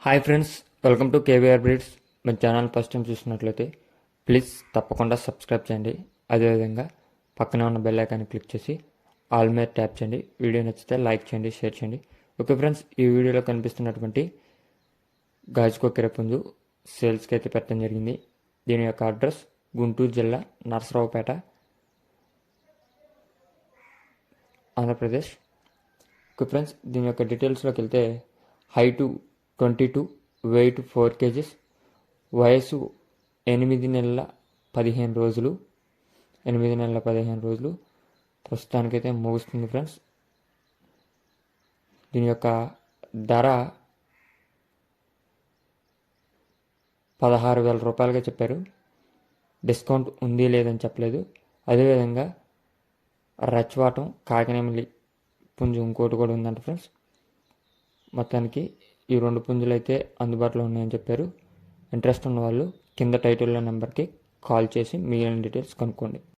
Hi friends, welcome to KVR breeds. మన channel first time చూసినట్లయితే please తప్పకుండా సబ్స్క్రైబ్ చేయండి. అదేవిధంగా పక్కనే ఉన్న బెల్ ఐకాన్ని క్లిక్ చేసి ఆల్ మీద ట్యాప్ చేయండి. వీడియో నచ్చితే లైక్ చేయండి, షేర్ చేయండి. ఓకే ఫ్రెండ్స్, ఈ వీడియోలో కనిపిస్తున్నటువంటి గాజుకొక్కెర పుంజు సేల్స్కి అయితే పెట్టడం జరిగింది. దీని యొక్క అడ్రస్ గుంటూరు జిల్లా నరసరావుపేట, ఆంధ్రప్రదేశ్. ఓకే ఫ్రెండ్స్, దీని యొక్క డీటెయిల్స్లోకి వెళ్తే హైటు 22, వెయిట్ 4 kgs, వయసు 8 నెలల 15 రోజులు. 8 నెలల 15 రోజులు ప్రస్తుతానికైతే ముగుస్తుంది ఫ్రెండ్స్. దీని యొక్క ధర 16,000 రూపాయలుగా చెప్పారు. డిస్కౌంట్ ఉంది లేదని చెప్పలేదు. అదేవిధంగా రచ్వాటం కాకినేమిలి పుంజు ఇంకోటి కూడా ఉందంట ఫ్రెండ్స్. మొత్తానికి ఈ 2 పుంజులు అయితే అందుబాటులో ఉన్నాయని చెప్పారు. ఇంట్రెస్ట్ ఉన్న వాళ్ళు కింద టైటిల్లో నెంబర్కి కాల్ చేసి మిగిలిన డీటెయిల్స్ కనుక్కోండి.